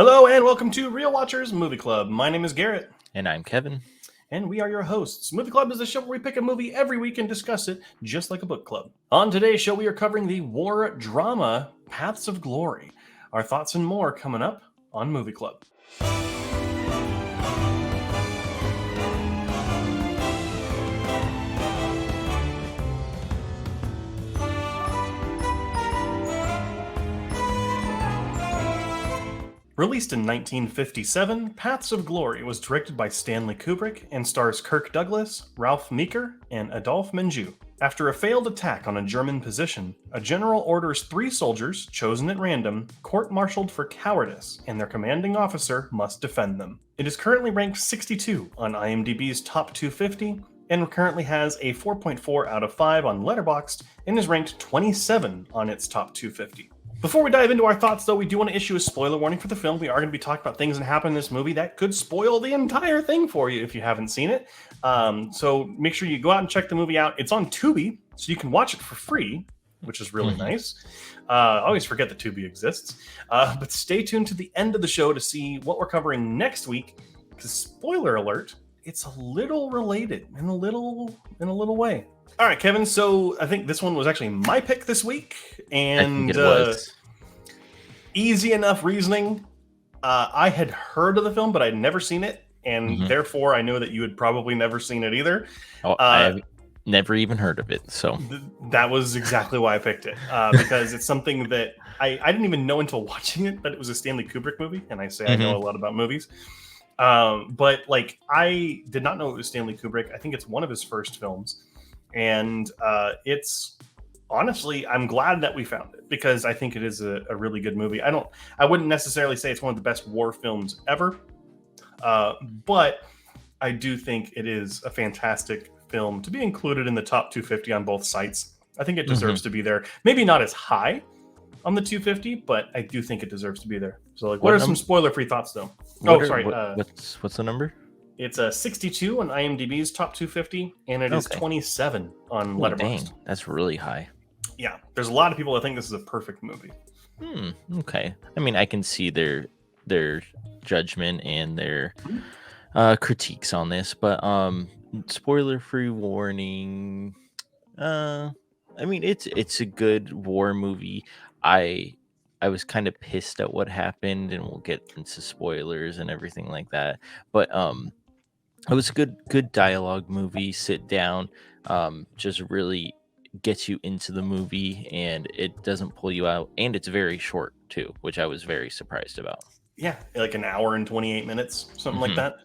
Hello and welcome to Real Watchers Movie Club. My name is Garrett. And I'm Kevin. And we are your hosts. Movie Club is a show where we pick a movie every week and discuss it just like a book club. On today's show, we are covering the war drama Paths of Glory. Our thoughts and more coming up on Movie Club. Released in 1957, Paths of Glory was directed by Stanley Kubrick and stars Kirk Douglas, Ralph Meeker, and Adolphe Menjou. After a failed attack on a German position, a general orders 3 soldiers, chosen at random, court-martialed for cowardice, and their commanding officer must defend them. It is currently ranked 62 on IMDb's Top 250, and currently has a 4.4 out of 5 on Letterboxd, and is ranked 27 on its Top 250. Before we dive into our thoughts, though, we do want to issue a spoiler warning for the film. We are going to be talking about things that happen in this movie that could spoil the entire thing for you if you haven't seen it. So make sure you go out and check the movie out. It's on Tubi, so you can watch it for free, which is really nice. I always forget that Tubi exists. But stay tuned to the end of the show to see what we're covering next week, because spoiler alert, it's a little related in a little way. All right, Kevin, so I think this one was actually my pick this week, and easy enough reasoning. I had heard of the film, but I'd never seen it, and therefore I know that you had probably never seen it either. I have never even heard of it, so that was exactly why I picked it, because it's something that I didn't even know until watching it, but it was a Stanley Kubrick movie, and I say I know a lot about movies. But like, I did not know it was Stanley Kubrick. I think it's one of his first films. And it's honestly, I'm glad that we found it, because I think it is a really good movie. I wouldn't necessarily say it's one of the best war films ever, but I do think it is a fantastic film to be included in the top 250 on both sites. I think it deserves to be there. Maybe not as high on the 250, but I do think it deserves to be there. So, like, what are some spoiler-free thoughts, though? What's the number? It's a 62 on IMDb's Top 250, and it is 27 on Letterboxd. Dang, that's really high. Yeah, there's a lot of people that think this is a perfect movie. Okay. I mean, I can see their judgment and their critiques on this, but spoiler-free warning. I mean, it's a good war movie. I was kind of pissed at what happened, and we'll get into spoilers and everything like that. But it was a good dialogue movie. Sit down, just really gets you into the movie, and it doesn't pull you out. And it's very short too, which I was very surprised about. Yeah, like an hour and 28 minutes, something like that,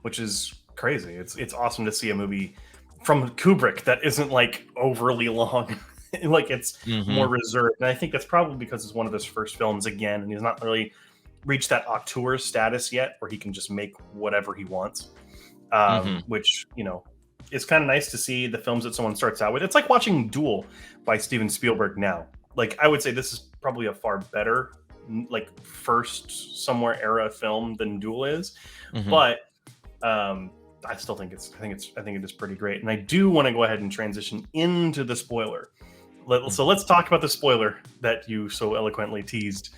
which is crazy. It's awesome to see a movie from Kubrick that isn't like overly long. Like, it's more reserved, and I think that's probably because it's one of his first films again, and he's not really reached that auteur status yet where he can just make whatever he wants. Which, you know, it's kind of nice to see the films that someone starts out with. It's like watching Duel by Steven Spielberg now. Like, I would say this is probably a far better, like, first somewhere era film than Duel is, but I still think it is pretty great. And I do want to go ahead and transition into the spoiler. So let's talk about the spoiler that you so eloquently teased.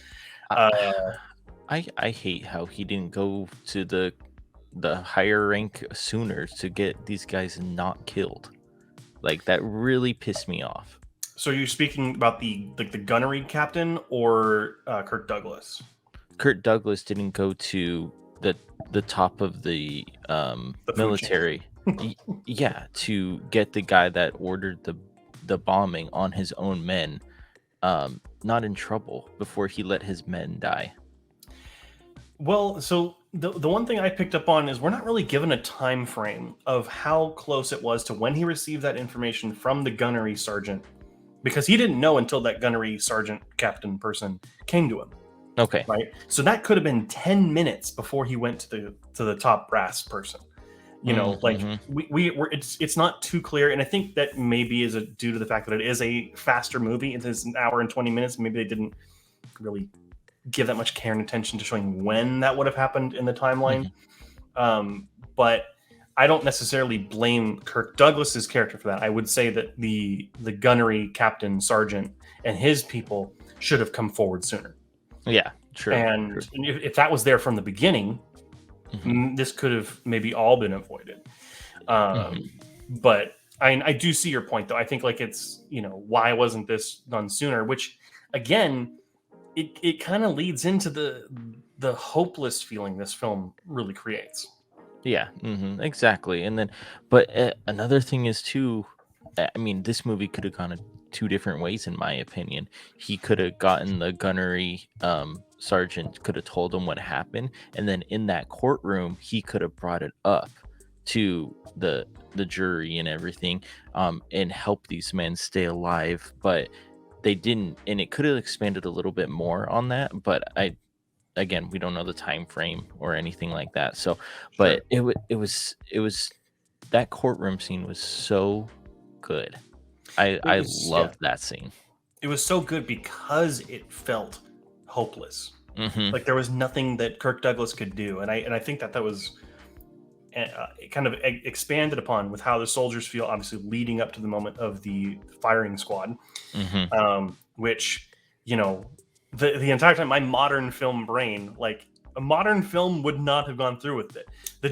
I hate how he didn't go to the higher rank sooner to get these guys not killed. Like, that really pissed me off. So you're speaking about the gunnery captain or Kirk Douglas? Kirk Douglas didn't go to the top of the military. Yeah, to get the guy that ordered the bombing on his own men, not in trouble before he let his men die. Well, so the one thing I picked up on is we're not really given a time frame of how close it was to when he received that information from the gunnery sergeant, because he didn't know until that gunnery sergeant captain person came to him. Okay. Right. So that could have been 10 minutes before he went to the top brass person. You know, like it's not too clear, and I think that maybe is due to the fact that it is a faster movie. It is an hour and 20 minutes. Maybe they didn't really give that much care and attention to showing when that would have happened in the timeline. But I don't necessarily blame Kirk Douglas's character for that. I would say that the gunnery captain sergeant and his people should have come forward sooner. Yeah, True. And True. if that was there from the beginning, Hmm. this could have maybe all been avoided. Hmm. But I do see your point, though. I think like it's, why wasn't this done sooner? Which, again, it kind of leads into the hopeless feeling this film really creates. Yeah, exactly. And then, but another thing is too. I mean, this movie could have gone two different ways, in my opinion. He could have gotten the gunnery sergeant, could have told him what happened, and then in that courtroom, he could have brought it up to the jury and everything, and help these men stay alive. But they didn't, and it could have expanded a little bit more on that. But again, we don't know the time frame or anything like that. So, but Sure. it was that courtroom scene was so good. I It I was, yeah. loved that scene. It was so good because it felt hopeless. Mhm. Like there was nothing that Kirk Douglas could do, and I think that was kind of expanded upon with how the soldiers feel, obviously leading up to the moment of the firing squad, Mhm. which you know the entire time my modern film brain, like a modern film would not have gone through with it.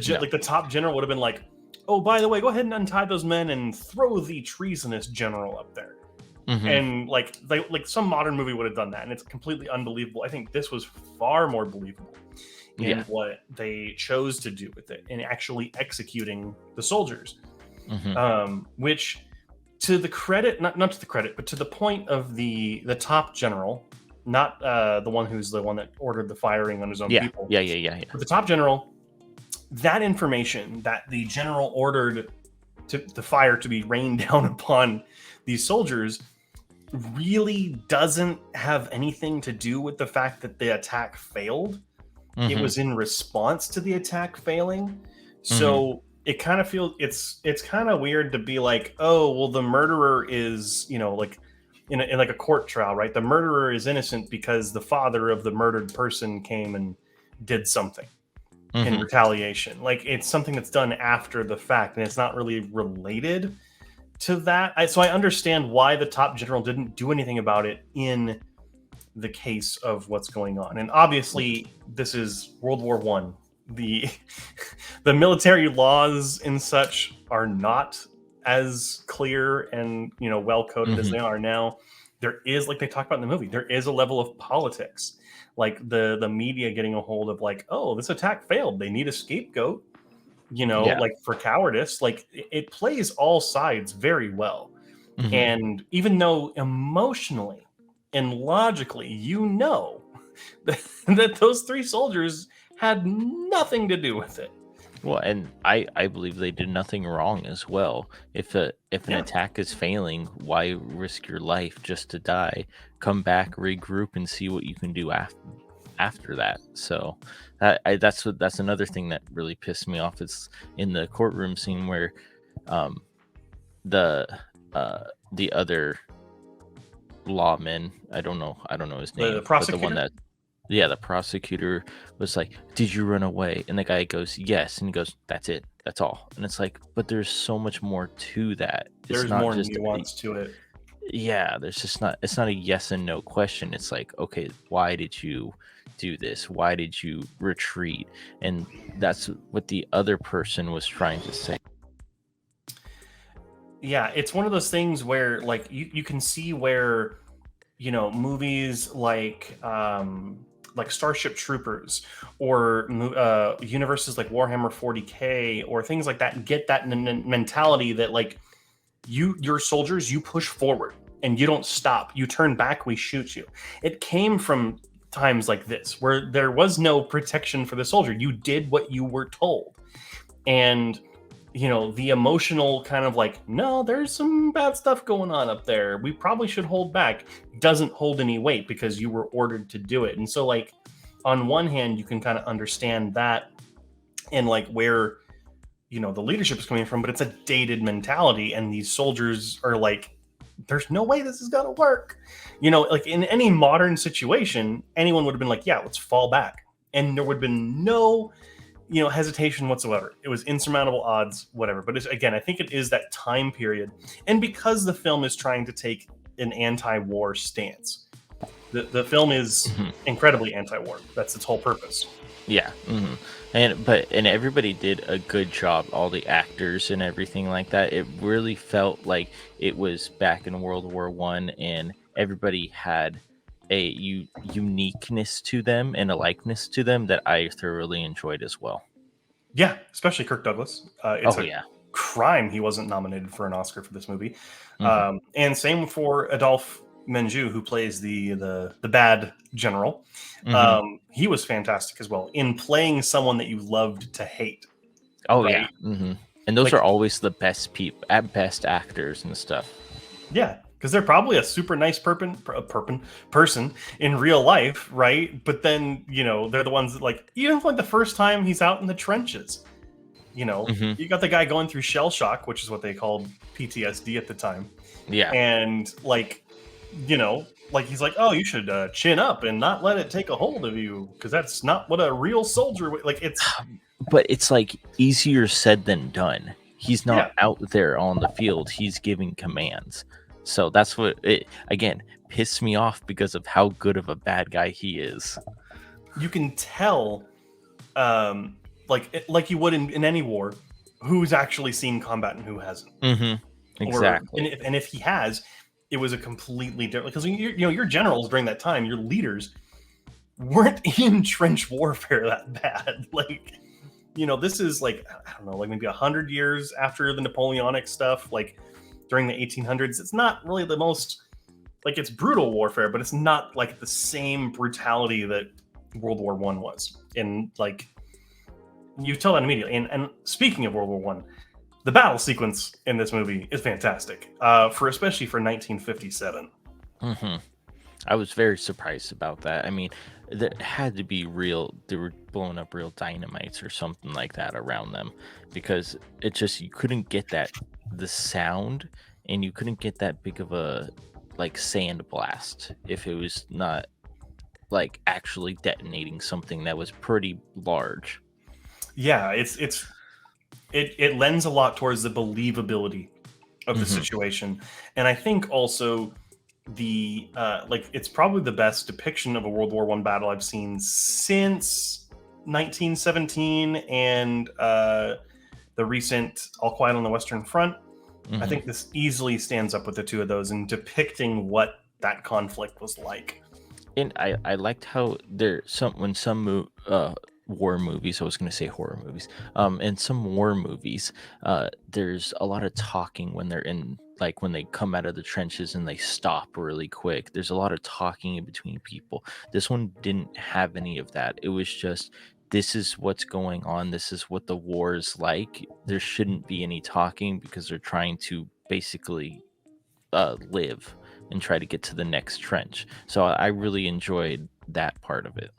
No. Like the top general would have been like, oh, by the way, go ahead and untie those men and throw the treasonous general up there. Mhm. And like some modern movie would have done that, and it's completely unbelievable. I think this was far more believable in Yeah. what they chose to do with it and actually executing the soldiers. Mhm. Which, to the credit, not to the credit, but to the point of the top general, not the one who's the one that ordered the firing on his own Yeah. people, Yeah. Yeah. Yeah. Yeah. but the top general, that information that the general ordered the fire to be rained down upon these soldiers really doesn't have anything to do with the fact that the attack failed. It Mhm. was in response to the attack failing. Mhm. So it kind of feels it's kind of weird to be like, oh, well, the murderer is, like in like a court trial, right? The murderer is innocent because the father of the murdered person came and did something in Mhm. retaliation. Like it's something that's done after the fact, and it's not really related to that. So I understand why the top general didn't do anything about it in the case of what's going on. And obviously, this is World War One. The the military laws and such are not as clear and well coded as Mhm. they are now. There is, like they talk about in the movie, there is a level of politics, like the media getting a hold of like, oh, this attack failed. They need a scapegoat, Yeah. like for cowardice. Like it plays all sides very well. Mhm. And even though emotionally and logically, that those three soldiers had nothing to do with it. Well, and I believe they did nothing wrong as well. If an Yeah, attack is failing, why risk your life just to die? Come back, regroup, and see what you can do after that. So that's another thing that really pissed me off. It's in the courtroom scene where um the the other lawman, I don't know his the name, but the one prosecutor. that, yeah, the prosecutor was like, "Did you run away?" And the guy goes, "Yes." And he goes, "That's it. That's all." And it's like, but there's so much more to that. It's There's not more just nuance to it. yeah, there's just not it's not a yes and no question. It's like, okay, why did you do this? Why did you retreat? And that's what the other person was trying to say. Yeah, it's one of those things where like you can see where movies like Starship Troopers or universes like Warhammer 40K or things like that get that mentality that like your soldiers, you push forward and you don't stop. You turn back, we shoot you. It came from times like this where there was no protection for the soldier. You did what you were told. And the emotional kind of like, no, there's some bad stuff going on up there, we probably should hold back, doesn't hold any weight because you were ordered to do it. And so like on one hand you can kind of understand that and like where the leadership is coming from, but it's a dated mentality and these soldiers are like, there's no way this is going to work. Like in any modern situation, anyone would have been like, yeah, let's fall back, and there would have been no hesitation whatsoever. It was insurmountable odds, whatever. But again, I think it is that time period, and because the film is trying to take an anti-war stance, The film is Mhm. incredibly anti-war. That's its whole purpose. Yeah. And everybody did a good job, all the actors and everything like that. It really felt like it was back in World War I, and everybody had a uniqueness to them and a likeness to them that I thoroughly enjoyed as well. Yeah, especially Kirk Douglas. It's Oh a yeah. crime he wasn't nominated for an Oscar for this movie. Hmm. And same for Adolphe Menjou, who plays the bad general. Hmm. He was fantastic as well in playing someone that you loved to hate. Oh yeah. Right? And those Like, are always the best people, at best actors and stuff. yeah, because they're probably a super nice person in real life, right? But then they're the ones that, like, even like the first time he's out in the trenches. Hmm. You got the guy going through shell shock, which is what they called PTSD at the time. Yeah. And like he's like, oh, you should chin up and not let it take a hold of you, because that's not what a real soldier like. It's But it's like easier said than done. He's yeah, not out there on the field, he's giving commands. So that's what it again pissed me off because of how good of a bad guy he is. you can tell, like you would in any war, who's actually seen combat and who hasn't. Hmm. Or Exactly. and if he has, it was a completely different, because your generals during that time, your leaders weren't in trench warfare that bad. Like, this is like, I don't know, like maybe 100 years after the Napoleonic stuff, like during the 1800s. It's not really the most, like, it's brutal warfare, but it's not like the same brutality that World War I was. And like, you tell that immediately. And speaking of World War I, the battle sequence in this movie is fantastic, for especially for 1957. Hmm. I was very surprised about that. I mean, there had to be real, they were blowing up real dynamites or something like that around them because it just, you couldn't get that, the sound, and you couldn't get that big of a like sand blast if it was not like actually detonating something that was pretty large. Yeah, it lends a lot towards the believability of the Hmm. situation. And I think also the like, it's probably the best depiction of a World War I battle I've seen since 1917 and the recent All Quiet on the Western Front. I Hmm. think this easily stands up with the two of those in depicting what that conflict was like. And I liked how there some when some war movies, I was going to say horror movies, in some war movies, there's a lot of talking when they're in, like when they come out of the trenches and they stop really quick. There's a lot of talking in between people. This one didn't have any of that. It was just, this is what's going on, this is what the war is like. There shouldn't be any talking because they're trying to basically live and try to get to the next trench. So I really enjoyed that part of it.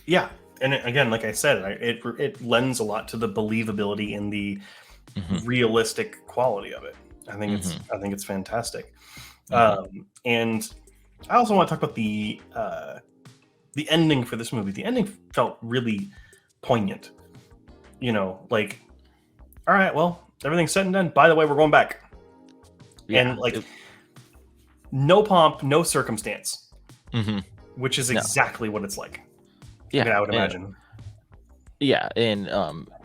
Yeah, and again, like I said, it lends a lot to the believability and the Hmm. realistic quality of it. Hmm. I think it's fantastic. Hmm. And I also want to talk about the ending for this movie. The ending felt really poignant. Like, all right, well, everything's said and done. By the way, we're going back, Yeah. and like, no pomp, no circumstance, Hmm. which is No. exactly what it's like. I Yeah. mean, I would And imagine. yeah, and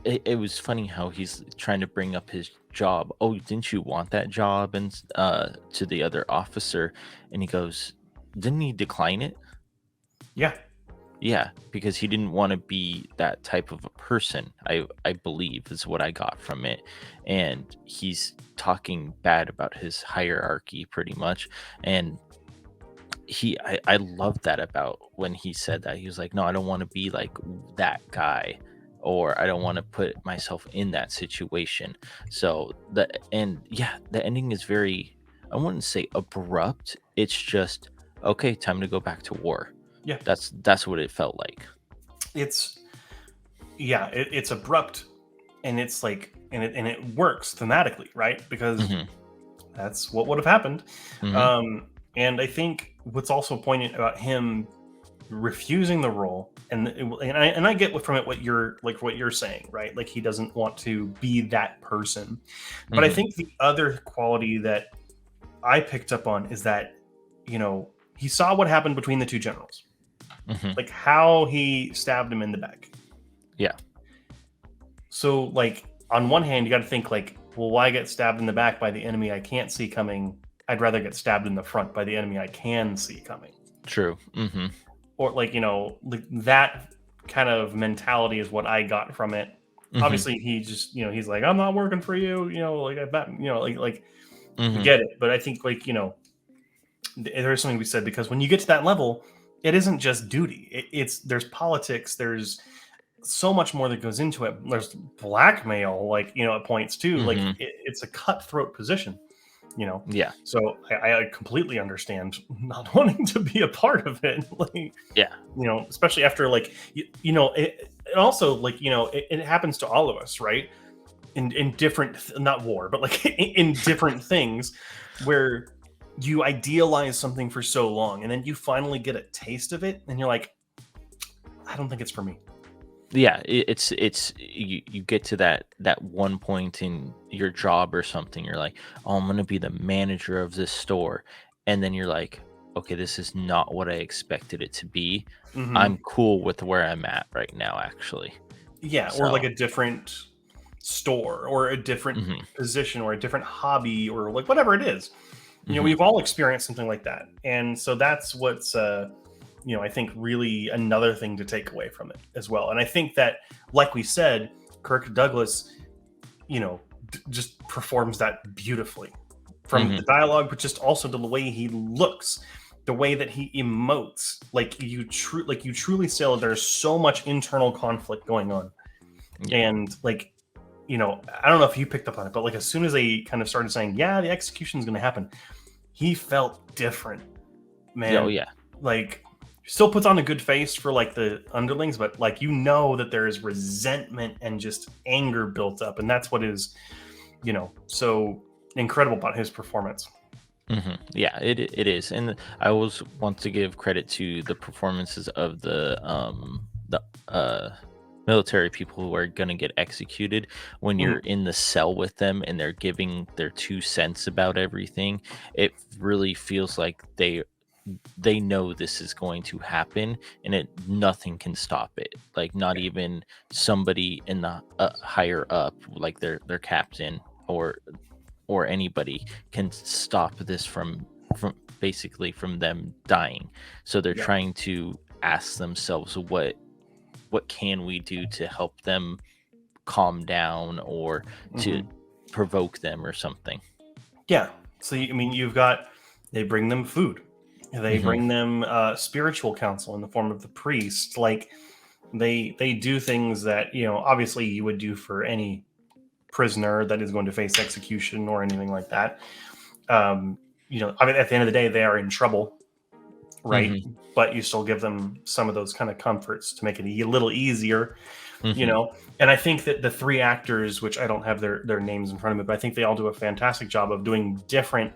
it was funny how he's trying to bring up his job. Oh, didn't you want that job? And to the other officer, and he goes, didn't he decline it? Yeah, Yeah, because he didn't want to be that type of a person. I believe is what I got from it. And he's talking bad about his hierarchy pretty much. And I love that about when he said that. He was like, "No, I don't want to be like that guy." Or I don't want to put myself in that situation. So the ending is very, I wouldn't say abrupt. It's just okay, time to go back to war. yeah. That's what it felt like. It's yeah, it's abrupt, and it's like, and it works thematically, right? Because Mhm, that's what would have happened. mhm, And I think what's also poignant about him refusing the role, and I get from it what you're saying, right? Like, he doesn't want to be that person. But I mhm, think the other quality that I picked up on is that, you know he saw what happened between the two generals, Hmm. like how he stabbed him in the back. Yeah. So, like, on one hand, you got to think, like, well, why get stabbed in the back by the enemy I can't see coming? I'd rather get stabbed in the front by the enemy I can see coming. True. Hmm. Or, like, like that kind of mentality is what I got from it. Hmm. Obviously, he just, he's like, I'm not working for you, like, I bet, I Hmm. get it. But I think, like, there's something to be said because when you get to that level, it isn't just duty. There's politics, there's so much more that goes into it. There's blackmail, like at points too. Like Hmm. it's a cutthroat position, you know. Yeah. So I completely understand not wanting to be a part of it. Like Yeah. especially after like it also like it happens to all of us, right? In different, not war, but like in different things, where you idealize something for so long, and then you finally get a taste of it, and you're like, I don't think it's for me. Yeah, it's you get to that one point in your job or something. You're like, oh, I'm gonna be the manager of this store, and then you're like, okay, this is not what I expected it to be. Hmm. I'm cool with where I'm at right now, actually. Yeah, or like So, a different store or a different hmm. position or a different hobby or like whatever it is. Hmm. We've all experienced something like that. And so that's what's I think really another thing to take away from it as well. And I think that like we said, Kirk Douglas, just performs that beautifully from Hmm. the dialogue, but just also the way he looks, the way that he emotes. Like you truly feel there's so much internal conflict going on. Yeah. And like, I don't know if you picked up on it, but like as soon as they kind of started saying, yeah, the execution is going to happen, he felt different, Yeah. Oh man. yeah. Like, still puts on a good face for like the underlings, but like, that there is resentment and just anger built up. And that's what is, so incredible about his performance. Yeah, it is, and I always want to give credit to the performances of the military people who are gonna get executed. When Mhm. you're in the cell with them and they're giving their 2 cents about everything, it really feels like they know this is going to happen, and nothing can stop it. Like not even somebody in the higher up, like their captain or anybody can stop this from basically from them dying. So they're Yeah. trying to ask themselves what can we do to help them calm down or to Hmm. provoke them or something. Yeah. So, they bring them food. They Hmm. bring them spiritual counsel in the form of the priest. Like, they do things that, obviously you would do for any prisoner that is going to face execution or anything like that. I mean, at the end of the day, they are in trouble, right? Hmm. But you still give them some of those kind of comforts to make it a little easier, you Hmm. know. And I think that the three actors, which I don't have their names in front of me, but I think they all do a fantastic job of doing different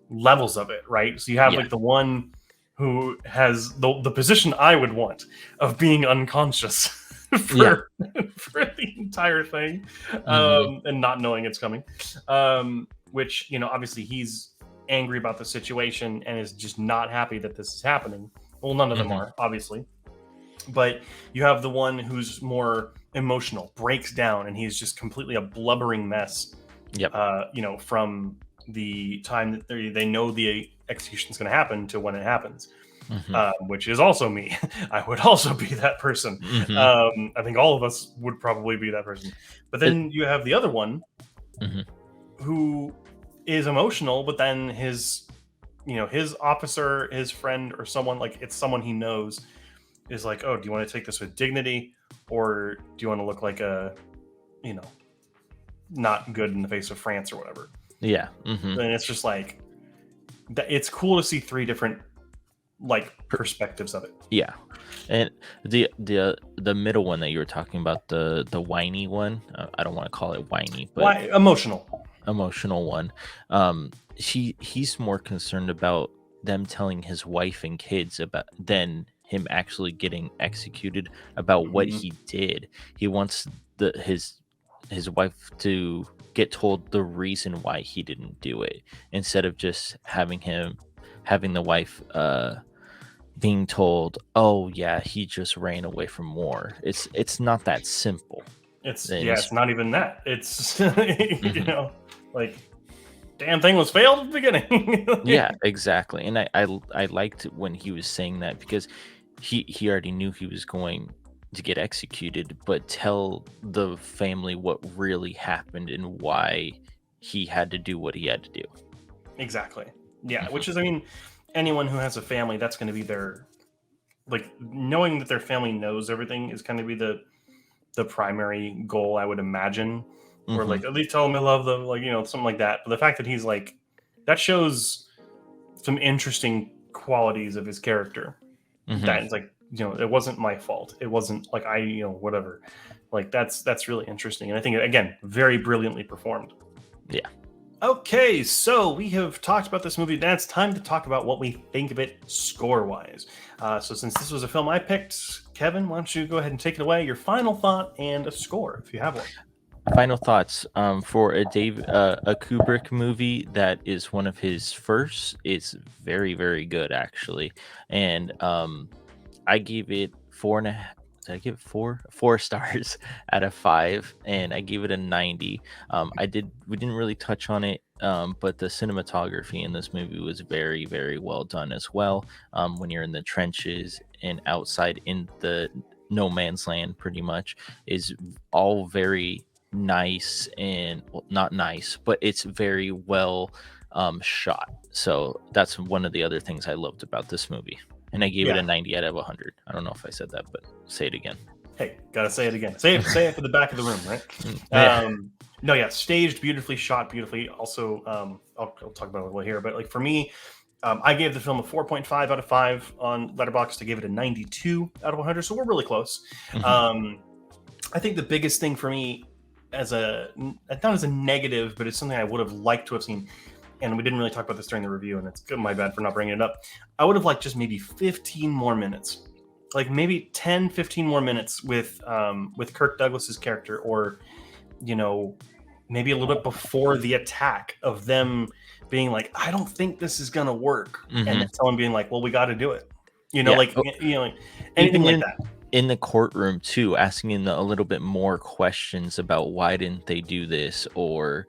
levels of it, right? So you have Yeah. like the one who has the position I would want of being unconscious Yeah. for for the entire thing, Hmm. and not knowing it's coming. Which obviously he's angry about the situation and is just not happy that this is happening. Well, none of them Hmm. are, obviously, but you have the one who's more emotional, breaks down, and he's just completely a blubbering mess. Yep. From the time that they know the execution is going to happen to when it happens, Hmm. which is also me. I would also be that person. Hmm. I think all of us would probably be that person. But It, then you have the other one mhm. who is emotional, but then his officer, his friend, or someone, like, it's someone he knows, is like, oh, do you want to take this with dignity, or do you want to look like a, you know, not good in the face of France or whatever? Yeah. Hmm. And it's just like, it's cool to see three different like perspectives of it. Yeah, and the middle one that you were talking about, the whiny one. I don't want to call it whiny, but Why emotional? emotional one. He's more concerned about them telling his wife and kids about than him actually getting executed about what Mhm. he did. He wants his wife to get told the reason why he didn't do it instead of just having him having the wife being told, "Oh yeah, he just ran away from war." It's not that simple. And It's not even that. It's you Mhm. know, like damn thing was failed at the Yeah, beginning. exactly. And I liked when he was saying that because he already knew he was going to get executed, but tell the family what really happened and why he had to do what he had to do. Exactly. Yeah, Hmm. which is, I mean, anyone who has a family, that's going to be their like knowing that their family knows everything is going to be the primary goal, I would imagine. Or Hmm. like at least tell them I love them, like something like that. But the fact that he's like that shows some interesting qualities of his character. Hmm. That is like it wasn't my fault. It wasn't like I whatever. Like that's really interesting, and I think again very brilliantly performed. Yeah. Okay, so we have talked about this movie. Now it's time to talk about what we think of it score-wise. So since this was a film I picked, Kevin, why don't you go ahead and take it away? Your final thought and a score, if you have one. Final thoughts for a Kubrick movie that is one of his first. It's very very good actually, and I gave it four and a half. Did I give it four stars out of five, and I gave it a 90. We didn't really touch on it, but the cinematography in this movie was very very well done as well. When you're in the trenches and outside in the no man's land, pretty much is all very nice and well, not nice, but it's very well shot. So that's one of the other things I loved about this movie. And I gave it a Yeah. 90 out of 100. I don't know if I said that, but say it again. Hey, gotta say it again. Say it for the back of the room, right? Yeah. No, yeah, staged beautifully, shot beautifully. Also, I'll talk about it a little here, but like for me, I gave the film a 4.5 out of 5 on Letterboxd. I gave it a 92 out of 100, so we're really close. Hmm. Um, I think the biggest thing for me, as a not as a negative, but it's something I would have liked to have seen, and we didn't really talk about this during the review, and it's good, my bad for not bringing it up. I would have liked just maybe 15 more minutes, like maybe 10, 15 more minutes with Kirk Douglas's character, or you know, maybe a little bit before the attack of them being like, I don't think this is gonna work, and Hmm. then someone being like, well, we got to do it, Yeah. like Oh, like anything even like that. in the courtroom too, asking him a little bit more questions about why didn't they do this, or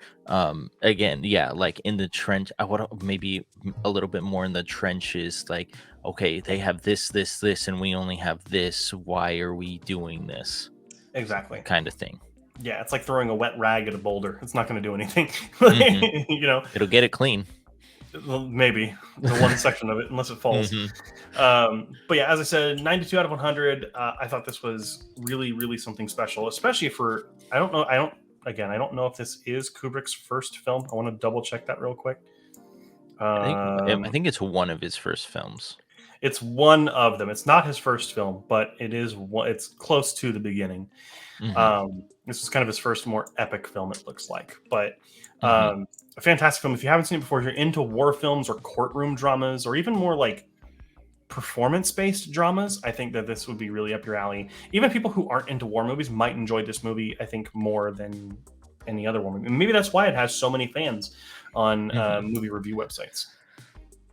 again, yeah, like in the trench. I would maybe a little bit more in the trenches. Like, okay, they have this, and we only have this. Why are we doing this? Exactly. Kind of thing. Yeah, it's like throwing a wet rag at a boulder. It's not going to do anything. Hmm. you know, It'll get it clean. well, maybe the one section of it, unless it falls. Hmm. But yeah, as I said, 92 out of 100. I thought this was really, really something special, especially for, I don't know, I don't know if this is Kubrick's first film. I want to double check that real quick. I Um, think it's one of his first films. it's one of them. It's not his first film, but it is one, it's close to the beginning. Hmm. This is kind of his first more epic film, it looks like. But Hmm. a fantastic film. If you haven't seen it before, if you're into war films or courtroom dramas, or even more like performance-based dramas, I think that this would be really up your alley. Even people who aren't into war movies might enjoy this movie, I think, more than any other war movie. And maybe that's why it has so many fans on Hmm. movie review websites.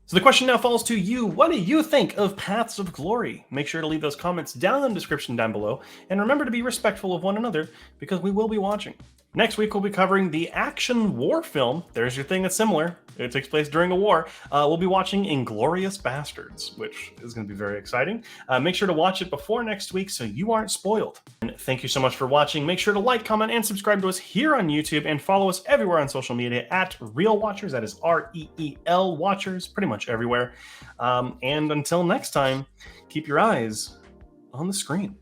So the question now falls to you. What do you think of Paths of Glory? Make sure to leave those comments down in the description down below. And remember to be respectful of one another because we will be watching. Next week, we'll be covering the action war film. There's your thing that's similar. It takes place during a war. We'll be watching Inglorious Bastards, which is going to be very exciting. Make sure to watch it before next week so you aren't spoiled. And thank you so much for watching. Make sure to like, comment, and subscribe to us here on YouTube, and follow us everywhere on social media at Real Watchers. That is REEL Watchers, pretty much everywhere. And until next time, keep your eyes on the screen.